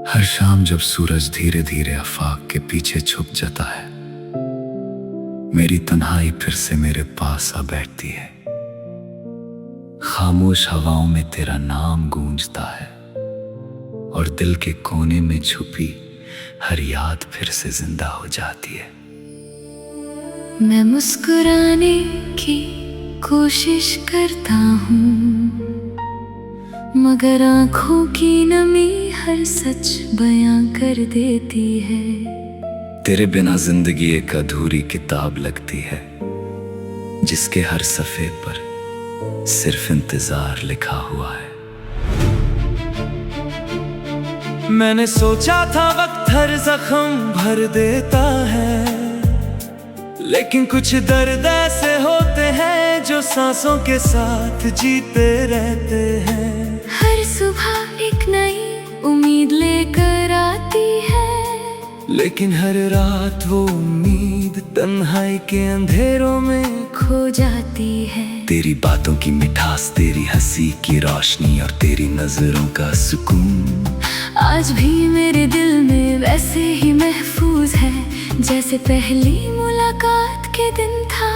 हर शाम जब सूरज धीरे धीरे आफाक के पीछे छुप जाता है, मेरी तन्हाई फिर से मेरे पास आ बैठती है। खामोश हवाओं में तेरा नाम गूंजता है और दिल के कोने में छुपी हर याद फिर से जिंदा हो जाती है। मैं मुस्कुराने की कोशिश करता हूँ, मगर आँखों की नमी हर सच बयां कर देती है। तेरे बिना जिंदगी एक अधूरी किताब लगती है, जिसके हर सफ़े पर सिर्फ इंतजार लिखा हुआ है। मैंने सोचा था वक्त हर जख्म भर देता है, लेकिन कुछ दर्द ऐसे होते हैं जो सांसों के साथ जीते रहते हैं। हर सुबह एक नई उम्मीद लेकर आती है, लेकिन हर रात वो उम्मीद तन्हाई के अंधेरों में खो जाती है। तेरी बातों की मिठास, तेरी हंसी की रोशनी और तेरी नजरों का सुकून आज भी मेरे दिल में वैसे ही महफूज है, जैसे पहली मुलाकात के दिन था।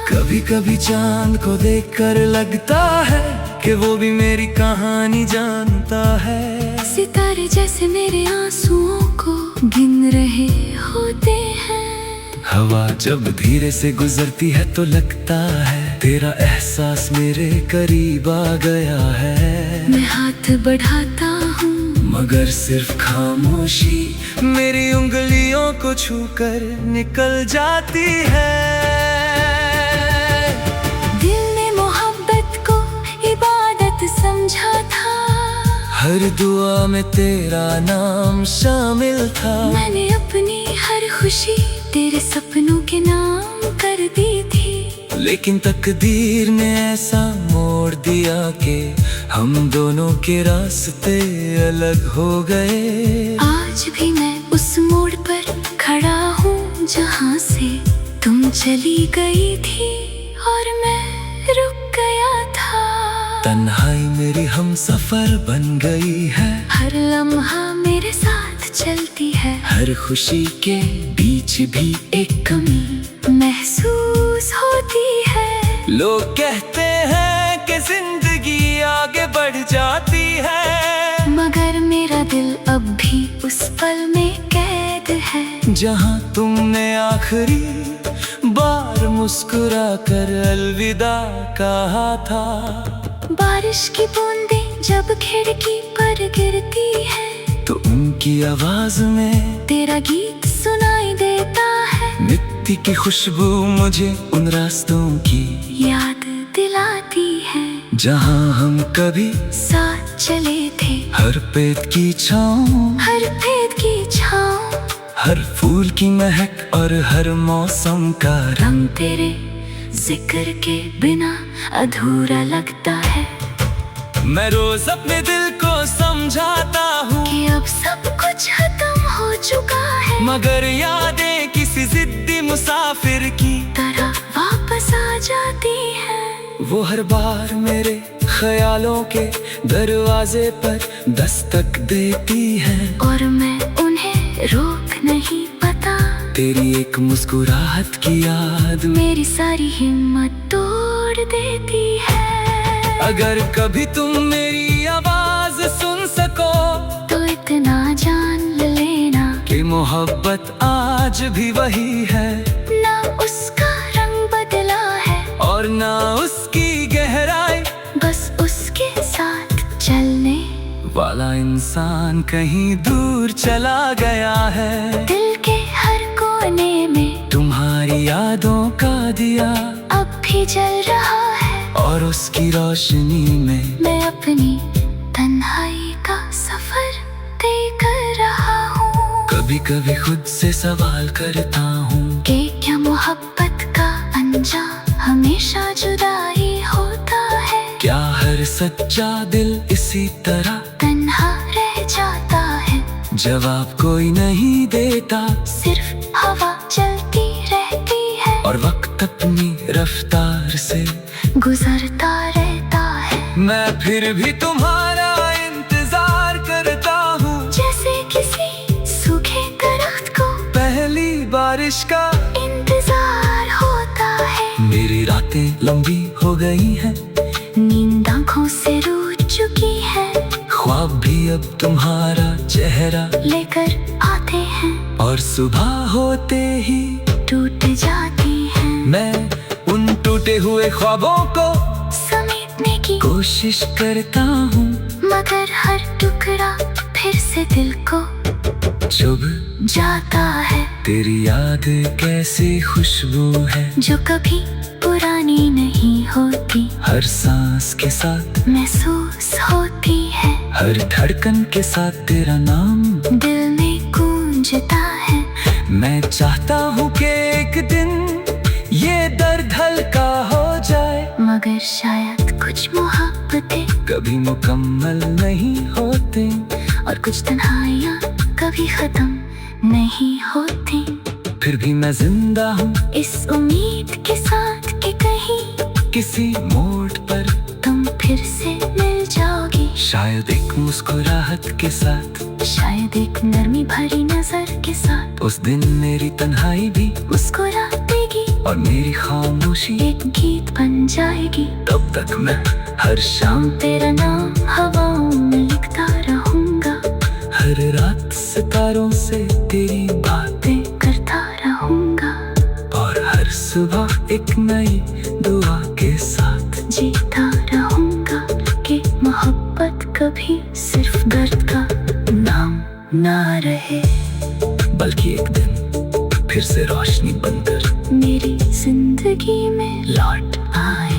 कभी कभी चांद को देखकर लगता है कि वो भी मेरी कहानी जानता है। सितारे जैसे मेरे आंसुओं को गिन रहे होते हैं। हवा जब धीरे से गुजरती है तो लगता है तेरा एहसास मेरे करीब आ गया है। मैं हाथ बढ़ाता हूँ, मगर सिर्फ खामोशी मेरी उंगलियों को छूकर निकल जाती है। दिल ने मोहब्बत को इबादत समझा था, हर दुआ में तेरा नाम शामिल था। मैंने अपनी हर खुशी तेरे सपनों के नाम कर दी थी। लेकिन तकदीर ने ऐसा मोड़ दिया कि हम दोनों के रास्ते अलग हो गए। आज भी मैं उस मोड़ पर खड़ा हूँ जहाँ से तुम चली गई थी और मैं रुक गया था। तन्हाई मेरी हम सफर बन गई है, हर लम्हा मेरे साथ चलती है। हर खुशी के बीच भी एक कमी महसूस होती है। लोग कहते हैं कि जिंदगी आगे बढ़ जाती है, मगर मेरा दिल अब भी उस पल में कैद है, जहाँ तुमने आखिरी बार मुस्कुरा कर अलविदा कहा था। बारिश की बूंदें जब खिड़की पर गिरती है, तो उनकी आवाज में तेरा गीत सुनाई देता है। मिट्टी की खुशबू मुझे उन रास्तों की याद दिलाती है, जहाँ हम कभी साथ चले थे। हर पेड़ की छाँव, हर भेद की छाँव, हर फूल की महक और हर मौसम का रंग तेरे जिक्र के बिना अधूरा लगता है। मैं रोज अपने दिल को समझाता हूँ कि अब सब कुछ खत्म हो चुका है, मगर यादें किसी जिद्दी मुसाफिर की तरह वापस आ जाती है। वो हर बार मेरे ख्यालों के दरवाजे पर दस्तक देती है, और मैं उन्हें रोक नहीं पाता। तेरी एक मुस्कुराहट की याद मेरी सारी हिम्मत तोड़ देती है। अगर कभी तुम मेरी आवाज सुन सको तो इतना जान लेना कि मोहब्बत आज भी वही है, ना उसका रंग बदला है और ना उसकी गहराई। बस उसके साथ चलने वाला इंसान कहीं दूर चला गया है। दिल के हर कोने में तुम्हारी यादों का दिया अब भी जल रहा है, और उसकी रोशनी में मैं अपनी तन्हाई का सफर तय कर रहा हूँ। कभी कभी खुद से सवाल करता हूँ कि क्या मोहब्बत का अंजाम हमेशा जुदाई होता है? क्या हर सच्चा दिल इसी तरह तन्हा रह जाता है? जवाब कोई नहीं देता, सिर्फ हवा चलती रहती है और वक्त अपनी रफ्तार से गुजरता रहता है। मैं फिर भी तुम्हारा इंतजार करता हूँ, जैसे रातें लंबी हो गई हैं, नींद आंखों से रूठ चुकी है, ख्वाब भी अब तुम्हारा चेहरा लेकर आते हैं और सुबह होते ही टूट जाती है। मैं उन टूटे हुए ख्वाबों को समेटने की कोशिश करता हूँ, मगर हर टुकड़ा फिर से दिल को चुभ जाता है। तेरी याद कैसी खुशबू है जो कभी पुरानी नहीं होती, हर सांस के साथ महसूस होती है, हर धड़कन के साथ तेरा नाम दिल में गूंजता है। मैं चाहता हूँ कि एक दिन ये दर्द हल्का हो जाए, मगर शायद कुछ मोहब्बतें कभी मुकम्मल नहीं होते, और कुछ तन्हाइयाँ कभी खत्म नहीं होती। फिर भी मैं जिंदा हूँ इस उम्मीद के साथ कि कहीं किसी मोड़ पर तुम फिर से मिल जाओगी, शायद एक मुस्कुराहट के साथ, शायद एक नरमी भरी नजर के साथ। उस दिन मेरी तन्हाई भी मुस्कुरा देगी और मेरी खामोशी एक गीत बन जाएगी। तब तक मैं हर शाम तेरा नाम हवाओं में लिखता रहूंगा, हर रात सितारों से तेरी बातें करता रहूंगा, और हर सुबह एक नई दुआ के साथ जीता रहूंगा कि मोहब्बत कभी सिर्फ दर्द का नाम ना रहे, बल्कि एक दिन फिर से रोशनी बनकर मेरी जिंदगी में लौट आए।